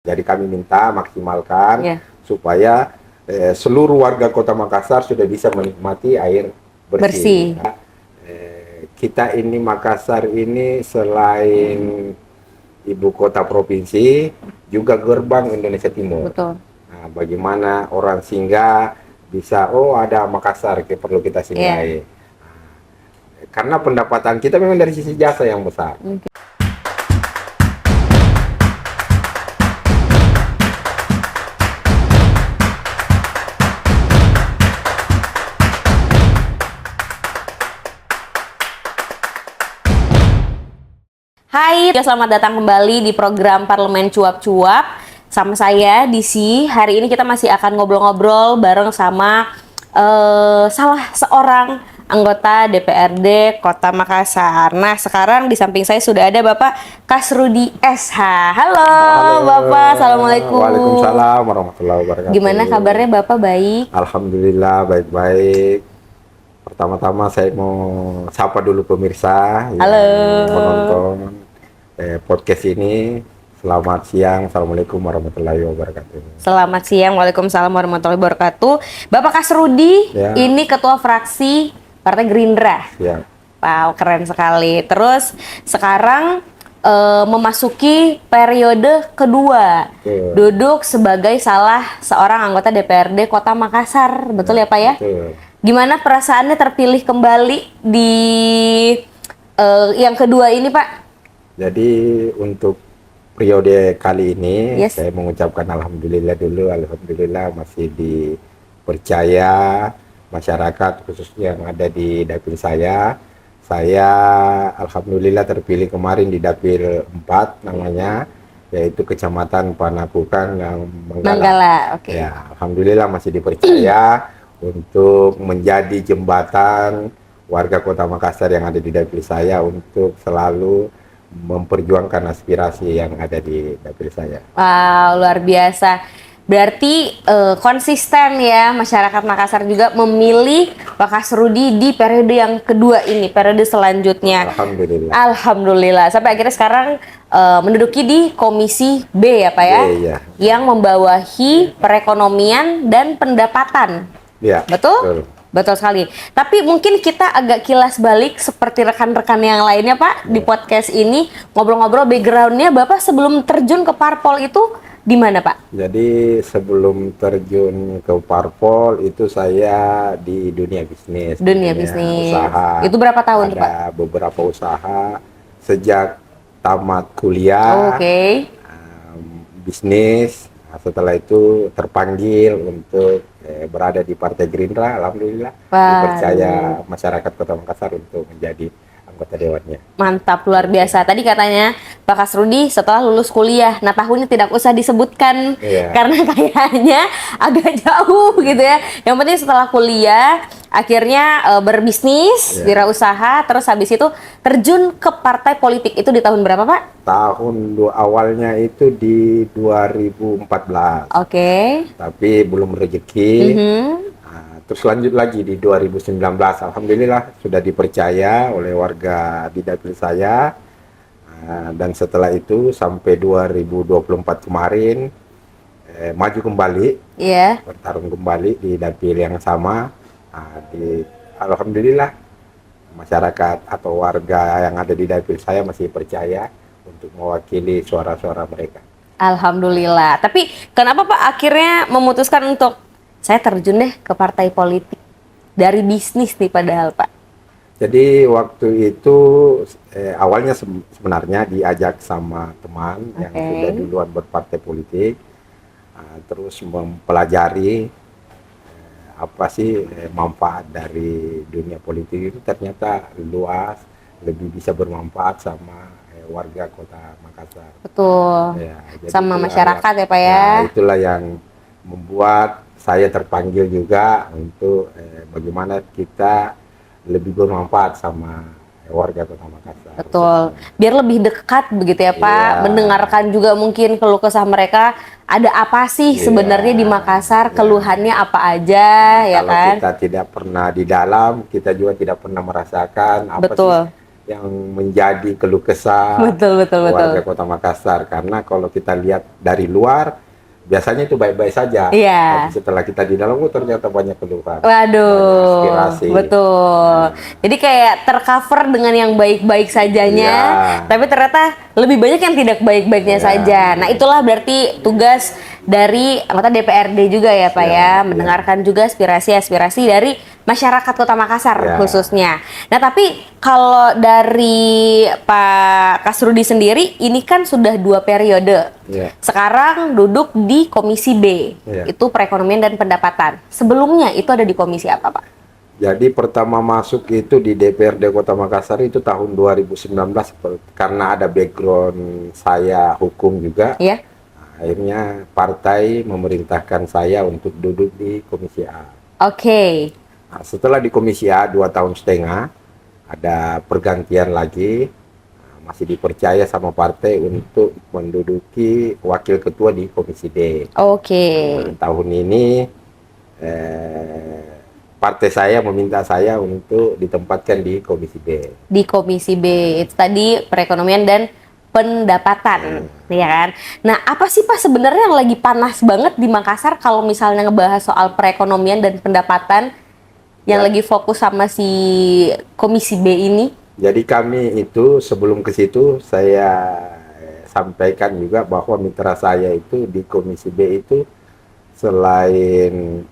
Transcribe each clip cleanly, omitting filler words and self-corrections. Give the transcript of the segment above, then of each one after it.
Jadi kami minta maksimalkan Ya. supaya seluruh warga Kota Makassar sudah bisa menikmati air bersih. Bersih. Kita ini Makassar ini selain ibu kota provinsi, juga gerbang Indonesia Timur. Betul. Nah, bagaimana orang singgah bisa, oh ada Makassar, perlu kita singgahi. Karena pendapatan kita memang dari sisi jasa yang besar. Hai, selamat datang kembali di program Parlemen Cuap-Cuap. Sama saya, Disi. Hari ini kita masih akan ngobrol-ngobrol bareng sama salah seorang anggota DPRD Kota Makassar. Nah, sekarang di samping saya sudah ada Bapak Kasrudi SH. Halo, Bapak. Assalamualaikum. Waalaikumsalam warahmatullahi wabarakatuh. Gimana kabarnya Bapak? Baik? Alhamdulillah, baik-baik. Pertama-tama saya mau sapa dulu pemirsa yang menonton podcast ini. Selamat siang, Assalamualaikum warahmatullahi wabarakatuh. Selamat siang, Waalaikumsalam warahmatullahi wabarakatuh. Bapak Kasrudi, ini Ketua Fraksi Partai Gerindra. Ya. Wow, keren sekali. Terus sekarang memasuki periode kedua, duduk sebagai salah seorang anggota DPRD Kota Makassar, betul ya Pak ya? Betul. Gimana perasaannya terpilih kembali di yang kedua ini Pak? Jadi untuk periode kali ini saya mengucapkan alhamdulillah dulu, alhamdulillah masih dipercaya masyarakat khususnya yang ada di dapil saya. Saya alhamdulillah terpilih kemarin di dapil 4 namanya, yaitu Kecamatan Panakukan yang Manggala. Oke. Ya, alhamdulillah masih dipercaya untuk menjadi jembatan warga Kota Makassar yang ada di dapil saya untuk selalu memperjuangkan aspirasi yang ada di dapil saya. Wow, luar biasa. Berarti konsisten ya masyarakat Makassar juga memilih Pak Kasrudi di periode yang kedua ini, periode selanjutnya. Alhamdulillah. Alhamdulillah. Sampai akhirnya sekarang menduduki di Komisi B ya Pak ya? Iya. Yang membawahi perekonomian dan pendapatan. Iya. Betul? Betul sekali. Tapi mungkin kita agak kilas balik seperti rekan-rekan yang lainnya Pak di podcast ini, ngobrol-ngobrol backgroundnya Bapak sebelum terjun ke parpol itu di mana Pak? Jadi sebelum terjun ke parpol itu saya di dunia bisnis. Dunia bisnis. Usaha. Itu berapa tahun tuh Pak? Ada beberapa usaha sejak tamat kuliah. Bisnis. Setelah itu terpanggil untuk berada di Partai Gerindra, alhamdulillah dipercaya masyarakat Kota Makassar untuk menjadi anggota dewannya. Mantap, luar biasa. Tadi katanya Pak Kasrudi setelah lulus kuliah, nah tahunnya tidak usah disebutkan karena kayaknya agak jauh gitu ya. Yang penting setelah kuliah akhirnya berbisnis, wirausaha, terus habis itu terjun ke partai politik. Itu di tahun berapa Pak? Tahun awalnya itu di 2014. Tapi belum rezeki. Terus lanjut lagi di 2019. Alhamdulillah sudah dipercaya oleh warga di dapil saya. Dan setelah itu sampai 2024 kemarin maju kembali. Bertarung kembali di dapil yang sama. Alhamdulillah masyarakat atau warga yang ada di dapil saya masih percaya untuk mewakili suara-suara mereka. Alhamdulillah. Tapi kenapa Pak akhirnya memutuskan untuk saya terjun deh ke partai politik dari bisnis nih padahal Pak? Jadi waktu itu awalnya sebenarnya diajak sama teman yang sudah duluan berpartai politik, terus mempelajari apa sih manfaat dari dunia politik itu, ternyata luas, lebih bisa bermanfaat sama warga Kota Makassar. Betul. Sama masyarakat ya Pak ya. Itulah yang membuat saya terpanggil juga untuk bagaimana kita lebih bermanfaat sama warga Kota Makassar. Betul. Biar lebih dekat begitu ya Pak, mendengarkan juga mungkin keluh kesah mereka, ada apa sih sebenarnya di Makassar, keluhannya apa aja ya kan? Kalau kita tidak pernah di dalam, kita juga tidak pernah merasakan apa sih yang menjadi keluh kesah Betul, betul, betul. warga Kota Makassar. Karena kalau kita lihat dari luar, biasanya itu baik-baik saja. Iya. Tapi setelah kita di dalam, ternyata banyak keluhan. Waduh, banyak aspirasi. betul. Jadi kayak tercover dengan yang baik-baik sajanya, tapi ternyata lebih banyak yang tidak baik-baiknya saja. Nah, itulah berarti tugas dari anggota DPRD juga ya, Pak ya, mendengarkan juga aspirasi-aspirasi dari masyarakat Kota Makassar khususnya. Nah, tapi kalau dari Pak Kasrudi sendiri, ini kan sudah 2 periode. Sekarang duduk di Komisi B, itu perekonomian dan pendapatan. Sebelumnya itu ada di komisi apa, Pak? Jadi pertama masuk itu di DPRD Kota Makassar itu tahun 2019, karena ada background saya hukum juga. Akhirnya partai memerintahkan saya untuk duduk di Komisi A. Nah, setelah di Komisi A 2,5 tahun, ada pergantian lagi, masih dipercaya sama partai untuk menduduki wakil ketua di Komisi D. Nah, tahun ini partai saya meminta saya untuk ditempatkan di Komisi B. Di Komisi B, itu tadi perekonomian dan pendapatan, ya kan? Nah, apa sih Pak sebenarnya yang lagi panas banget di Makassar kalau misalnya ngebahas soal perekonomian dan pendapatan yang lagi fokus sama si Komisi B ini? Jadi kami itu sebelum ke situ saya sampaikan juga bahwa mitra saya itu di Komisi B itu selain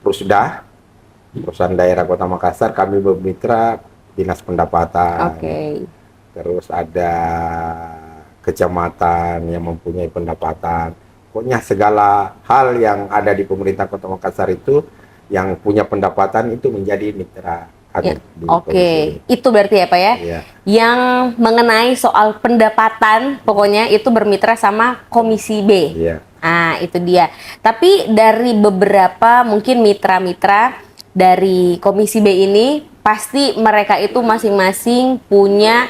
Prusda, perusahaan daerah Kota Makassar, kami bermitra Dinas Pendapatan. Terus ada kecamatan yang mempunyai pendapatan. Pokoknya segala hal yang ada di pemerintah Kota Makassar itu yang punya pendapatan itu menjadi mitra kami. Itu berarti ya Pak ya? Yang mengenai soal pendapatan, pokoknya itu bermitra sama Komisi B. Nah, itu dia. Tapi dari beberapa mungkin mitra-mitra dari Komisi B ini, pasti mereka itu masing-masing punya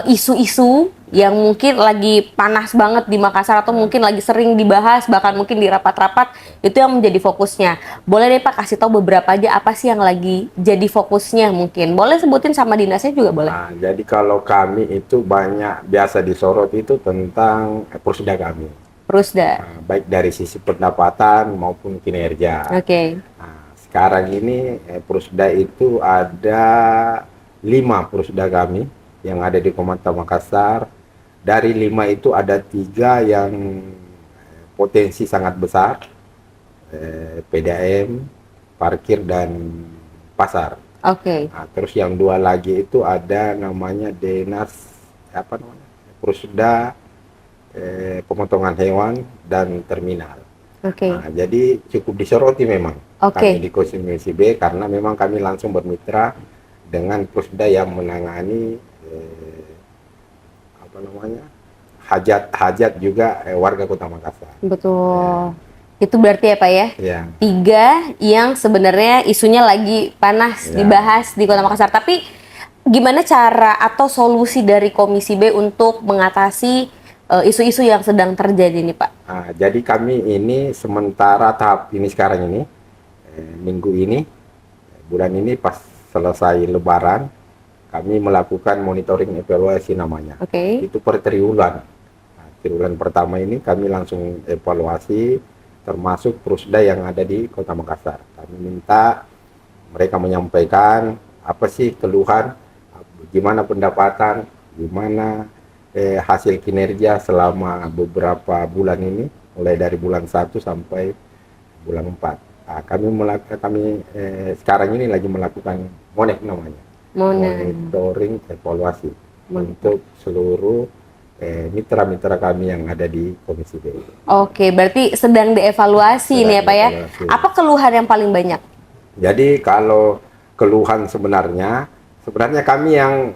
isu-isu yang mungkin lagi panas banget di Makassar atau mungkin lagi sering dibahas, bahkan mungkin di rapat-rapat, itu yang menjadi fokusnya. Boleh deh Pak kasih tahu beberapa aja apa sih yang lagi jadi fokusnya mungkin. Boleh sebutin sama dinasnya juga boleh. Nah, jadi kalau kami itu banyak biasa disorot itu tentang Prusda kami. Prusda. Nah, baik dari sisi pendapatan maupun kinerja. Nah, sekarang ini Prusda itu ada 5 Prusda kami yang ada di Kota Makassar. Dari 5 itu ada 3 yang potensi sangat besar, PDAM, parkir dan pasar. Nah, terus yang 2 lagi itu ada namanya Dinas Prusda pemotongan hewan dan terminal. Nah, jadi cukup disoroti memang kami di Komisi B karena memang kami langsung bermitra dengan Prusda yang menangani hajat juga warga Kota Makassar. Betul. Itu berarti ya Pak ya? 3 yang sebenarnya isunya lagi panas dibahas di Kota Makassar. Tapi gimana cara atau solusi dari Komisi B untuk mengatasi isu-isu yang sedang terjadi nih Pak? Nah, jadi kami ini sementara tahap ini sekarang ini, minggu ini, bulan ini pas selesai Lebaran, kami melakukan monitoring evaluasi namanya. Itu per triwulan. Nah, triwulan pertama ini kami langsung evaluasi, termasuk Prusda yang ada di Kota Makassar. Kami minta mereka menyampaikan apa sih keluhan, gimana pendapatan, gimana hasil kinerja selama beberapa bulan ini, mulai dari bulan 1 sampai bulan 4. Nah, kami sekarang ini lagi melakukan MONEK namanya. Monitoring evaluasi untuk seluruh mitra-mitra kami yang ada di Komisi B. Berarti sedang dievaluasi nih ya Pak ya. Apa keluhan yang paling banyak? Jadi kalau keluhan sebenarnya kami yang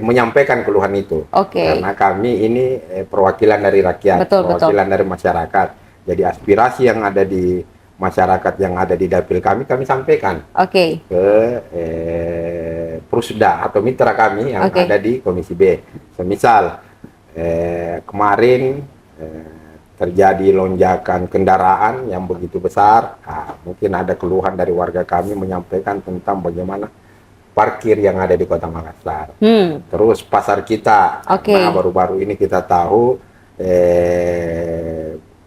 menyampaikan keluhan itu. Karena kami ini perwakilan dari rakyat, perwakilan dari masyarakat. Jadi aspirasi yang ada di masyarakat yang ada di dapil kami sampaikan ke Prusda atau mitra kami yang ada di Komisi B. Semisal kemarin terjadi lonjakan kendaraan yang begitu besar, mungkin ada keluhan dari warga kami menyampaikan tentang bagaimana parkir yang ada di Kota Makassar. Terus pasar kita, nah baru-baru ini kita tahu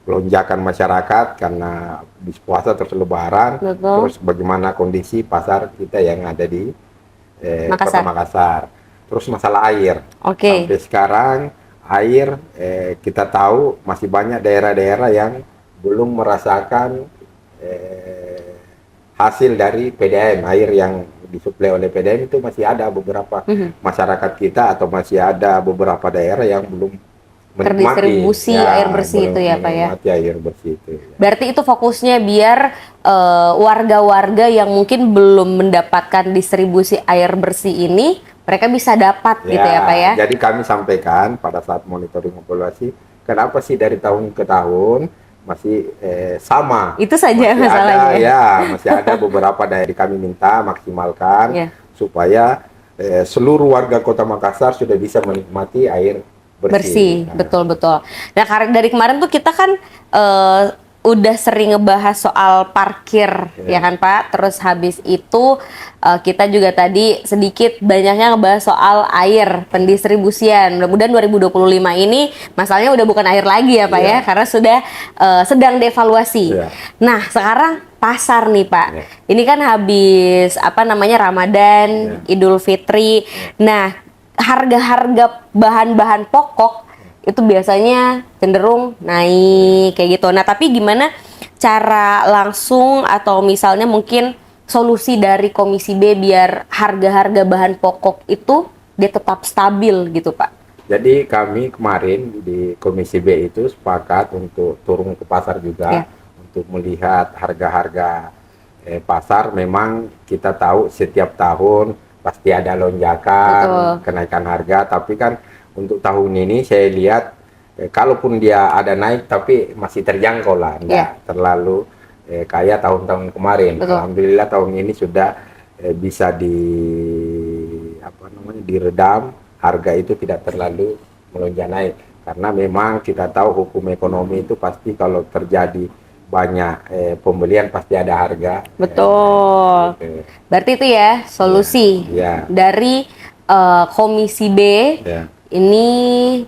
lonjakan masyarakat karena habis puasa terus Lebaran. Terus bagaimana kondisi pasar kita yang ada di Kota Makassar. Terus masalah air. Sampai sekarang air kita tahu masih banyak daerah-daerah yang belum merasakan hasil dari PDAM. Air yang disuplai oleh PDAM itu masih ada beberapa masyarakat kita atau masih ada beberapa daerah yang belum terdistribusi air bersih itu ya Pak ya. Air bersih itu. Ya. Berarti itu fokusnya biar warga-warga yang mungkin belum mendapatkan distribusi air bersih ini mereka bisa dapat gitu ya Pak ya. Jadi kami sampaikan pada saat monitoring evaluasi, kenapa sih dari tahun ke tahun masih sama? Itu saja masih masalahnya. Masih ada beberapa daerah kami minta maksimalkan supaya seluruh warga Kota Makassar sudah bisa menikmati air bersih. Betul. Nah dari kemarin tuh kita kan udah sering ngebahas soal parkir ya kan Pak. Terus habis itu kita juga tadi sedikit banyaknya ngebahas soal air pendistribusian. Mudah-mudahan 2025 ini masalahnya udah bukan air lagi ya Pak ya, karena sudah sedang devaluasi. Nah sekarang pasar nih Pak, ini kan habis Ramadan, Idul Fitri. Nah harga-harga bahan-bahan pokok itu biasanya cenderung naik kayak gitu. Nah tapi gimana cara langsung atau misalnya mungkin solusi dari Komisi B biar harga-harga bahan pokok itu dia tetap stabil gitu Pak? Jadi kami kemarin di Komisi B itu sepakat untuk turun ke pasar juga untuk melihat harga-harga pasar. Memang kita tahu setiap tahun pasti ada lonjakan, kenaikan harga, tapi kan untuk tahun ini saya lihat kalaupun dia ada naik tapi masih terjangkau lah, enggak terlalu kayak tahun-tahun kemarin. Alhamdulillah tahun ini sudah bisa diredam, harga itu tidak terlalu melonjak naik karena memang kita tahu hukum ekonomi itu pasti kalau terjadi banyak pembelian pasti ada harga. Betul. Berarti itu ya solusi dari Komisi B. Ini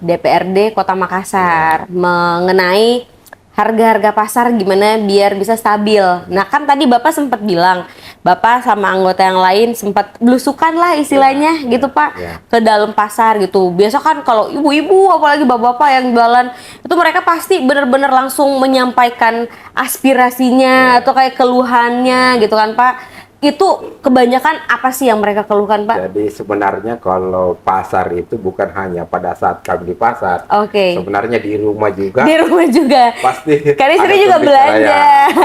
DPRD Kota Makassar mengenai harga-harga pasar gimana biar bisa stabil. Nah kan tadi Bapak sempat bilang Bapak sama anggota yang lain sempat belusukan lah istilahnya gitu Pak ke dalam pasar gitu. Biasa kan kalau ibu-ibu apalagi bapak-bapak yang jualan itu mereka pasti benar-benar langsung menyampaikan aspirasinya atau kayak keluhannya gitu kan Pak. Itu kebanyakan apa sih yang mereka keluhkan Pak? Jadi sebenarnya kalau pasar itu bukan hanya pada saat kami di pasar. Sebenarnya di rumah juga. Di rumah juga. Pasti. Karena istri juga belanja.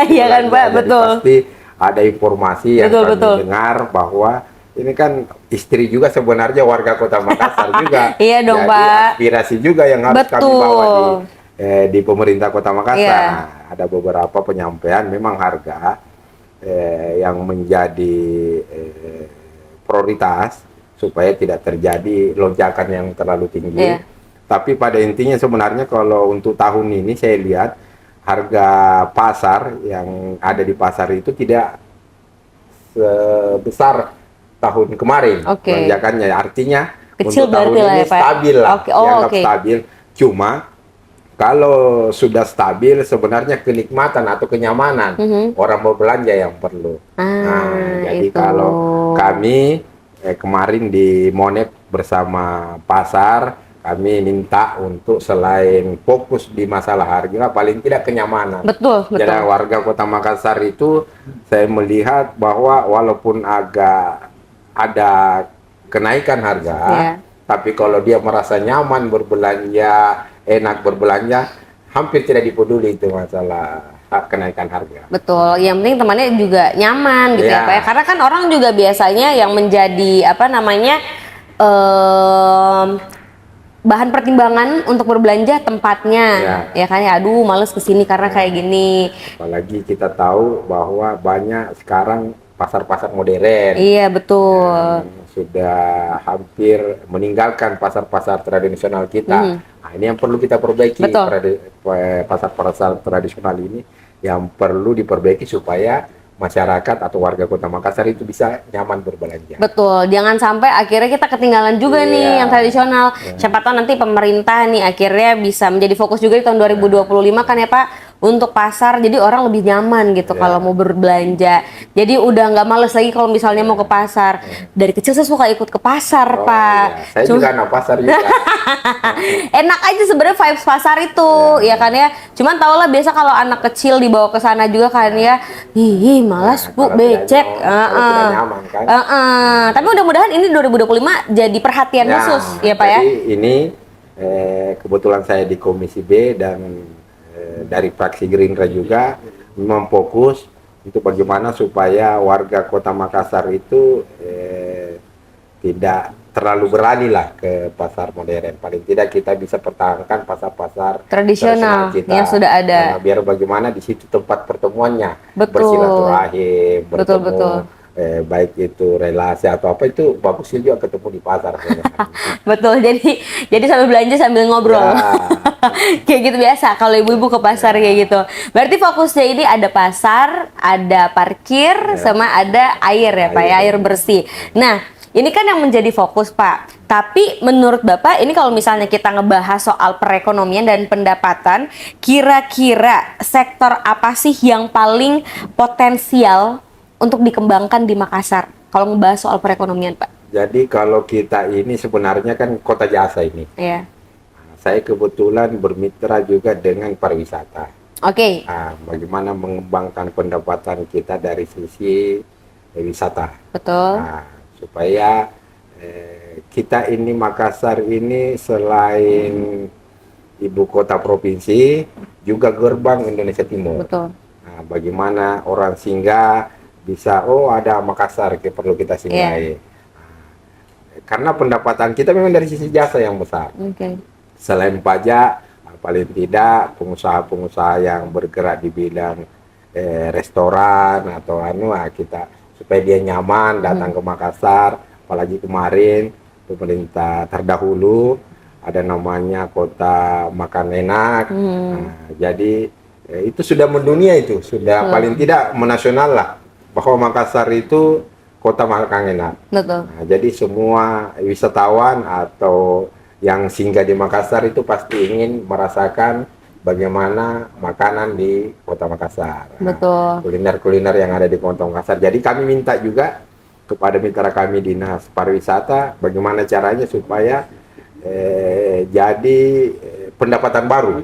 Iya kan Pak, betul. Pasti ada informasi yang kami dengar bahwa ini kan istri juga sebenarnya warga Kota Makassar juga. Iya dong Pak. Aspirasi juga yang harus kami bawa di pemerintah Kota Makassar. Nah, ada beberapa penyampaian memang harga yang menjadi prioritas supaya tidak terjadi lonjakan yang terlalu tinggi. Tapi pada intinya sebenarnya kalau untuk tahun ini saya lihat harga pasar yang ada di pasar itu tidak sebesar tahun kemarin lonjakannya. Artinya kecil untuk tahun ini stabil lah, dianggap stabil. Cuma kalau sudah stabil, sebenarnya kenikmatan atau kenyamanan orang berbelanja yang perlu. Jadi kalau kami kemarin di Monet bersama pasar, kami minta untuk selain fokus di masalah harga, paling tidak kenyamanan. Betul. Jadi warga Kota Makassar itu saya melihat bahwa walaupun agak ada kenaikan harga, tapi kalau dia merasa nyaman berbelanja, enak berbelanja, hampir tidak dipeduli itu masalah kenaikan harga. Betul, yang penting temannya juga nyaman gitu ya Pak ya. Karena kan orang juga biasanya yang menjadi bahan pertimbangan untuk berbelanja tempatnya ya kan ya, aduh males kesini karena kayak gini. Apalagi kita tahu bahwa banyak sekarang pasar-pasar modern. Iya betul. Sudah hampir meninggalkan pasar-pasar tradisional kita. Nah, ini yang perlu kita perbaiki. Pasar-pasar tradisional ini yang perlu diperbaiki supaya masyarakat atau warga Kota Makassar itu bisa nyaman berbelanja. Betul, jangan sampai akhirnya kita ketinggalan juga nih yang tradisional. Siapa tahu nanti pemerintah nih akhirnya bisa menjadi fokus juga di tahun 2025 kan ya Pak, untuk pasar, jadi orang lebih nyaman gitu kalau mau berbelanja. Jadi udah nggak males lagi kalau misalnya mau ke pasar. Dari kecil saya suka ikut ke pasar Pak. Iya. Saya juga anak pasar juga. Enak aja sebenarnya vibes pasar itu, ya kan ya. Cuman tau lah biasa kalau anak kecil dibawa ke sana juga kan ya, ih malas Bu, becek. Nyaman kan. Tapi mudah-mudahan ini 2025 jadi perhatian khusus ya Pak ya. Jadi ini kebetulan saya di Komisi B dan dari fraksi Gerindra juga memfokus untuk bagaimana supaya warga Kota Makassar itu tidak terlalu berani lah ke pasar modern. Paling tidak kita bisa pertahankan pasar-pasar tradisional kita yang sudah ada. Karena biar bagaimana di situ tempat pertemuannya, Bersilaturahim, bersilaturahim, betul. Baik itu relasi atau apa itu bagusnya juga ketemu di pasar. Betul, jadi sambil belanja sambil ngobrol. Kayak gitu biasa kalau ibu-ibu ke pasar kayak gitu. Berarti fokusnya ini ada pasar, ada parkir, sama ada air ya Pak ya, air bersih. Nah, ini kan yang menjadi fokus Pak. Tapi menurut Bapak ini kalau misalnya kita ngebahas soal perekonomian dan pendapatan, kira-kira sektor apa sih yang paling potensial untuk dikembangkan di Makassar kalau ngebahas soal perekonomian Pak? Jadi kalau kita ini sebenarnya kan kota jasa ini. Iya. Saya kebetulan bermitra juga dengan pariwisata. Oke. Bagaimana mengembangkan pendapatan kita dari sisi wisata. Betul. Supaya kita ini Makassar ini selain ibu kota provinsi juga gerbang Indonesia Timur. Betul. Bagaimana orang singgah bisa ada Makassar perlu kita singgahi. Karena pendapatan kita memang dari sisi jasa yang besar. Selain pajak, paling tidak pengusaha-pengusaha yang bergerak di bidang restoran atau kita supaya dia nyaman datang ke Makassar. Apalagi kemarin pemerintah terdahulu ada namanya kota makan enak. Jadi itu sudah mendunia, itu sudah paling tidak menasional lah, bahwa Makassar itu kota makan enak. Betul. Jadi semua wisatawan atau yang singgah di Makassar itu pasti ingin merasakan bagaimana makanan di kota Makassar. Betul. Kuliner-kuliner yang ada di kota Makassar. Jadi kami minta juga kepada mitra kami Dinas Pariwisata bagaimana caranya supaya jadi pendapatan baru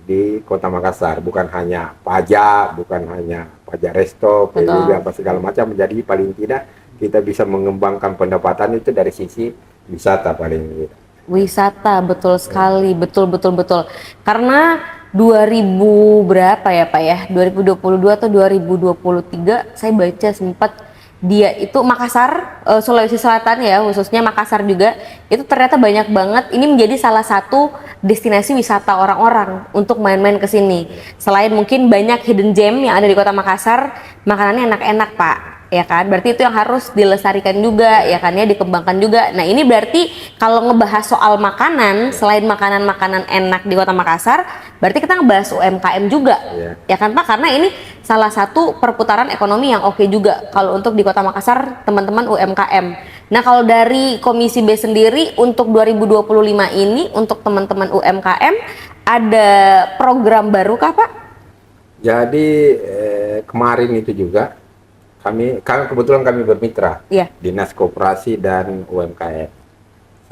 di kota Makassar, bukan hanya pajak, bukan hanya pajak resto, PBB apa segala macam. Jadi paling tidak kita bisa mengembangkan pendapatan itu dari sisi wisata paling tidak. Wisata, betul sekali, betul. Karena 2000 berapa ya Pak ya, 2022 atau 2023 saya baca sempat dia itu Makassar, Sulawesi Selatan ya, khususnya Makassar juga, itu ternyata banyak banget, ini menjadi salah satu destinasi wisata orang-orang untuk main-main ke sini. Selain mungkin banyak hidden gem yang ada di kota Makassar, makanannya enak-enak Pak, ya kan? Berarti itu yang harus dilestarikan juga, ya kan ya, dikembangkan juga. Nah ini berarti kalau ngebahas soal makanan, selain makanan-makanan enak di kota Makassar, berarti kita ngebahas UMKM juga, ya kan Pak? Karena ini salah satu perputaran ekonomi yang oke juga kalau untuk di kota Makassar, teman-teman UMKM. Nah kalau dari Komisi B sendiri untuk 2025 ini untuk teman-teman UMKM ada program baru kah Pak? Jadi kemarin itu juga kami kebetulan kami bermitra Dinas Koperasi dan UMKM.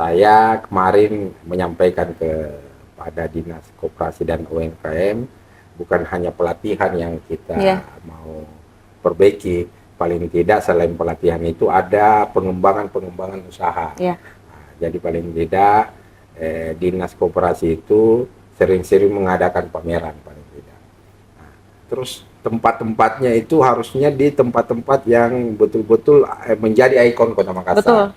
Saya kemarin menyampaikan kepada Dinas Koperasi dan UMKM bukan hanya pelatihan yang kita mau perbaiki, paling tidak selain pelatihan itu ada pengembangan usaha. Nah, jadi paling tidak Dinas Koperasi itu sering-sering mengadakan pameran paling tidak. Nah, terus tempat-tempatnya itu harusnya di tempat-tempat yang betul-betul menjadi ikon Kota Makassar.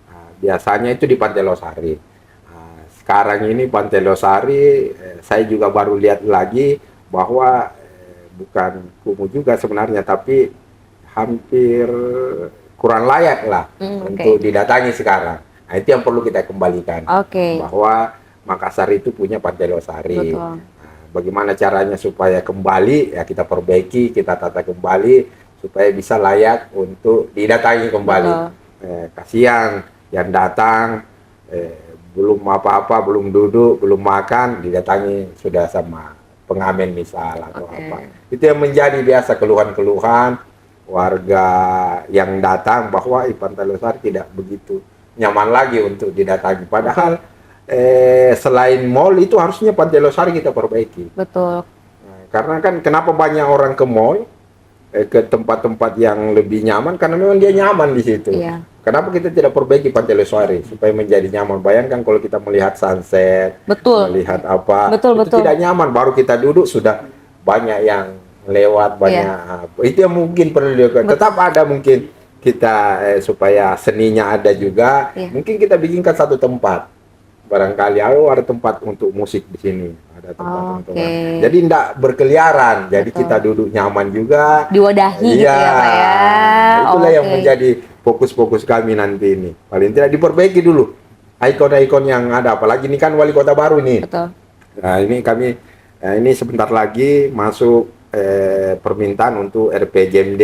Nah, biasanya itu di Pantai Losari. Nah, sekarang ini Pantai Losari saya juga baru lihat lagi bahwa bukan kumuh juga sebenarnya, tapi hampir kurang layak lah untuk didatangi sekarang. Nah, itu yang perlu kita kembalikan. Bahwa Makassar itu punya Pantai Losari. bagaimana caranya supaya kembali, ya kita perbaiki, kita tata kembali supaya bisa layak untuk didatangi kembali. Kasihan yang datang belum apa-apa, belum duduk, belum makan, didatangi sudah sama pengamen misal atau apa. Itu yang menjadi biasa keluhan-keluhan warga yang datang bahwa Pantai Losari tidak begitu nyaman lagi untuk didatangi. Padahal selain mall itu harusnya Pantai Losari kita perbaiki. Betul. Nah, karena kan kenapa banyak orang ke mall, ke tempat-tempat yang lebih nyaman, karena memang dia nyaman di situ. Iya. Kenapa kita tidak perbaiki Pantai Losari supaya menjadi nyaman? Bayangkan kalau kita melihat sunset, melihat apa, itu tidak nyaman. Baru kita duduk sudah banyak yang lewat, banyak itu yang mungkin perlu dilakukan. Tetap ada mungkin kita supaya seninya ada juga. Mungkin kita bikinkan satu tempat. Barangkali ada tempat untuk musik di sini, ada tempat untuk jadi tidak berkeliaran, jadi kita duduk nyaman juga, diwadahi gitu ya Pak ya. Itulah yang menjadi fokus-fokus kami nanti ini. Paling tidak diperbaiki dulu ikon-ikon yang ada, apalagi ini kan wali kota baru nih. Betul. Nah ini kami ini sebentar lagi masuk permintaan untuk RPJMD,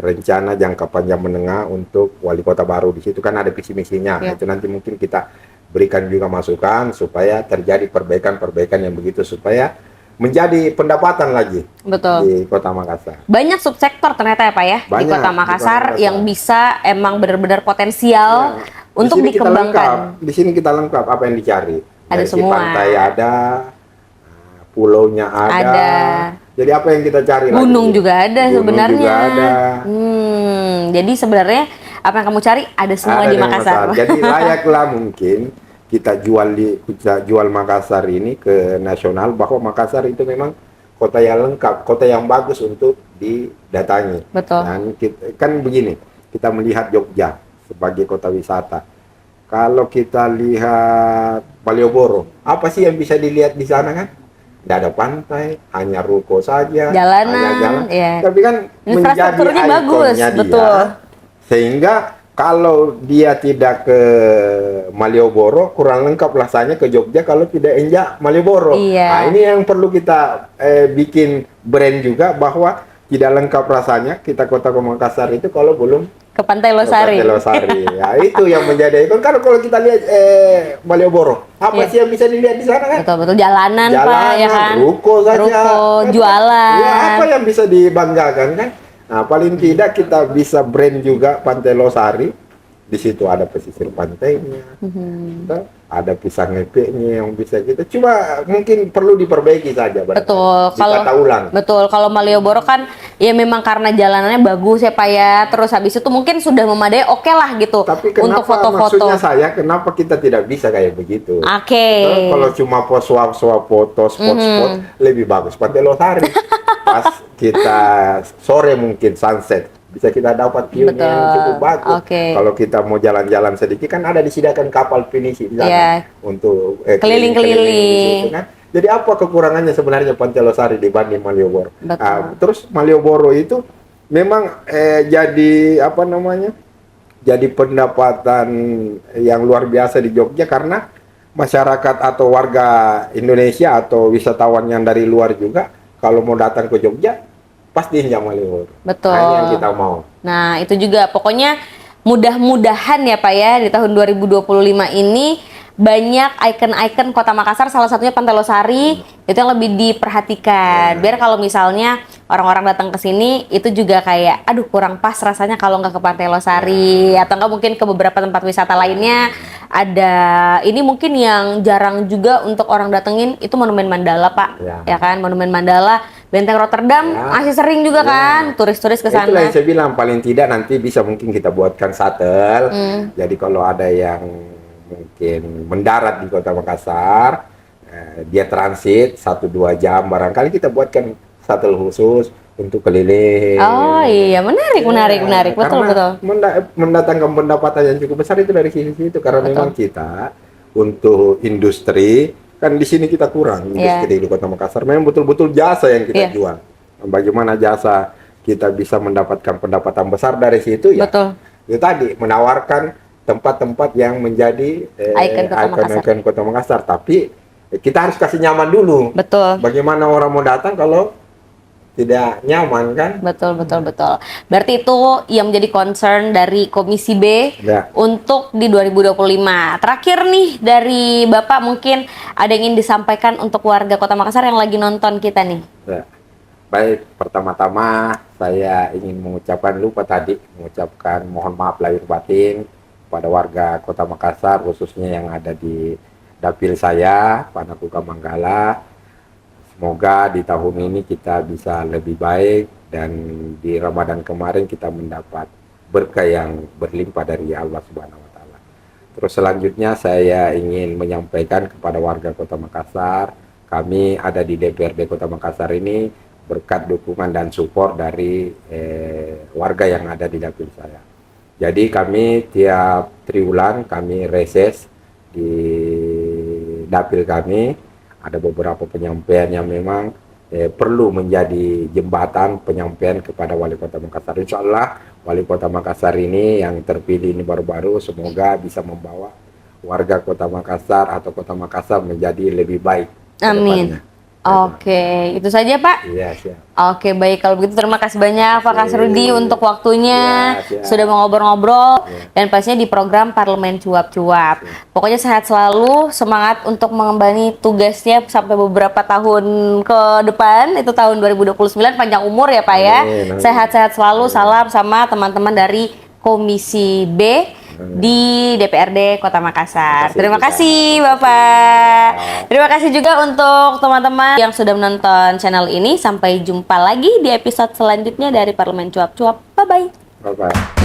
rencana jangka panjang menengah untuk wali kota baru. Di situ kan ada visi misinya. Itu nanti mungkin kita berikan juga masukan supaya terjadi perbaikan-perbaikan yang begitu supaya menjadi pendapatan lagi. Betul. Di Kota Makassar. Banyak subsektor ternyata ya Pak ya di Kota Makassar yang bisa emang benar-benar potensial untuk dikembangkan. Di sini kita lengkap apa yang dicari. Ada dari semua. Pantai ada, pulaunya ada. Jadi apa yang kita cari? Gunung lagi? juga ada Gunung sebenarnya. Juga ada. Jadi sebenarnya apa yang kamu cari ada semua di Makassar. Jadi layaklah mungkin kita jual Makassar ini ke nasional, bahwa Makassar itu memang kota yang lengkap, kota yang bagus untuk didatangi. Betul. Dan kan begini, kita melihat Jogja sebagai kota wisata. Kalau kita lihat Malioboro, apa sih yang bisa dilihat di sana kan? Tidak ada pantai, hanya ruko saja, jalanan, hanya jalan. Ya. Tapi kan menjadi bagus, ikonnya betul. dia, sehingga kalau dia tidak ke Malioboro, kurang lengkap rasanya ke Jogja kalau tidak injak Malioboro. Nah, ini yang perlu kita bikin brand juga, bahwa tidak lengkap rasanya kita Kota Makassar itu kalau belum ke Pantai Losari. Ya, itu yang menjadi ikon. Karena kalau kita lihat Malioboro, apa sih yang bisa dilihat di sana kan? Betul, jalanan Pak, ya kan? Ruko saja. Ruko, jualan. Ya, apa yang bisa dibanggakan kan? Nah, paling tidak kita bisa brand juga Pantai Losari. Di situ ada pesisir pantainya, ada pisang ngepeknya yang bisa kita. Cuma mungkin perlu diperbaiki saja. Betul. Ditata ulang. Betul. Kalau Malioboro kan ya memang karena jalanannya bagus ya Pak ya. Terus habis itu mungkin sudah memadai, oke lah gitu. Tapi kenapa, untuk foto-foto. Maksudnya saya, kenapa kita tidak bisa kayak begitu? Kalau cuma swap foto, spot-spot, lebih bagus Pantai Losari. Pas kita sore mungkin sunset, bisa kita dapat view-nya yang cukup bagus. Kalau kita mau jalan-jalan sedikit kan ada disediakan kapal pinisi di sana untuk keliling-keliling. Kan? Jadi apa kekurangannya sebenarnya Pantai Losari dibanding Malioboro? Terus Malioboro itu memang jadi apa namanya? Jadi pendapatan yang luar biasa di Jogja, karena masyarakat atau warga Indonesia atau wisatawan yang dari luar juga kalau mau datang ke Jogja pasti injak Malioboro. Betul. Nah, yang kita mau. Nah, itu juga pokoknya mudah-mudahan ya Pak ya di tahun 2025 ini banyak ikon-ikon Kota Makassar, salah satunya Pantai Losari itu yang lebih diperhatikan. Biar kalau misalnya orang-orang datang ke sini itu juga kayak aduh kurang pas rasanya kalau nggak ke Pantai Losari, atau nggak mungkin ke beberapa tempat wisata lainnya. Ada ini mungkin yang jarang juga untuk orang datengin itu Monumen Mandala Pak. Ya kan, Monumen Mandala, Benteng Rotterdam masih sering juga kan turis-turis ke sana. Itulah yang saya bilang, paling tidak nanti bisa mungkin kita buatkan shuttle. Jadi kalau ada yang mungkin mendarat di Kota Makassar, dia transit 1-2 jam, barangkali kita buatkan shuttle khusus untuk keliling. Oh iya, menarik, betul. Mendatangkan pendapatan yang cukup besar itu dari sisi itu, karena memang kita untuk industri kan di sini kita kurang industri di Kota Makassar. Memang betul-betul jasa yang kita jual. Bagaimana jasa kita bisa mendapatkan pendapatan besar dari situ ya? Betul. Itu tadi menawarkan tempat-tempat yang menjadi ikon Kota Makassar, tapi kita harus kasih nyaman dulu. Betul. Bagaimana orang mau datang kalau tidak nyaman kan? Betul. Berarti itu yang menjadi concern dari Komisi B Ya. untuk di 2025. Terakhir nih dari Bapak, mungkin ada yang ingin disampaikan untuk warga Kota Makassar yang lagi nonton kita nih. Ya. Baik, pertama-tama saya ingin mengucapkan mohon maaf lahir batin pada warga Kota Makassar, khususnya yang ada di dapil saya, Panakuka Manggala. Semoga di tahun ini kita bisa lebih baik dan di Ramadan kemarin kita mendapat berkah yang berlimpah dari Allah Subhanahu wa taala. Terus selanjutnya saya ingin menyampaikan kepada warga Kota Makassar, kami ada di DPRD Kota Makassar ini berkat dukungan dan support dari warga yang ada di dapil saya. Jadi kami tiap triwulan kami reses di dapil kami, ada beberapa penyampaian yang memang perlu menjadi jembatan penyampaian kepada Wali Kota Makassar. Insya Allah Wali Kota Makassar ini yang terpilih ini baru-baru, semoga bisa membawa warga Kota Makassar atau Kota Makassar menjadi lebih baik. Amin. Oke, itu saja Pak. Iya, siap. Oke, baik, kalau begitu terima kasih banyak Pak Kasrudi untuk waktunya, siap. sudah mau ngobrol-ngobrol, dan pastinya di program Parlemen Cuap-Cuap. Pokoknya sehat selalu, semangat untuk mengemban tugasnya sampai beberapa tahun ke depan, itu tahun 2029, panjang umur ya Pak ya. Sehat-sehat selalu, salam sama teman-teman dari Komisi B di DPRD Kota Makassar. Terima kasih Bapak. Terima kasih juga untuk teman-teman yang sudah menonton channel ini. Sampai jumpa lagi di episode selanjutnya dari Parlemen Cuap-Cuap. Bye-bye. Bye-bye.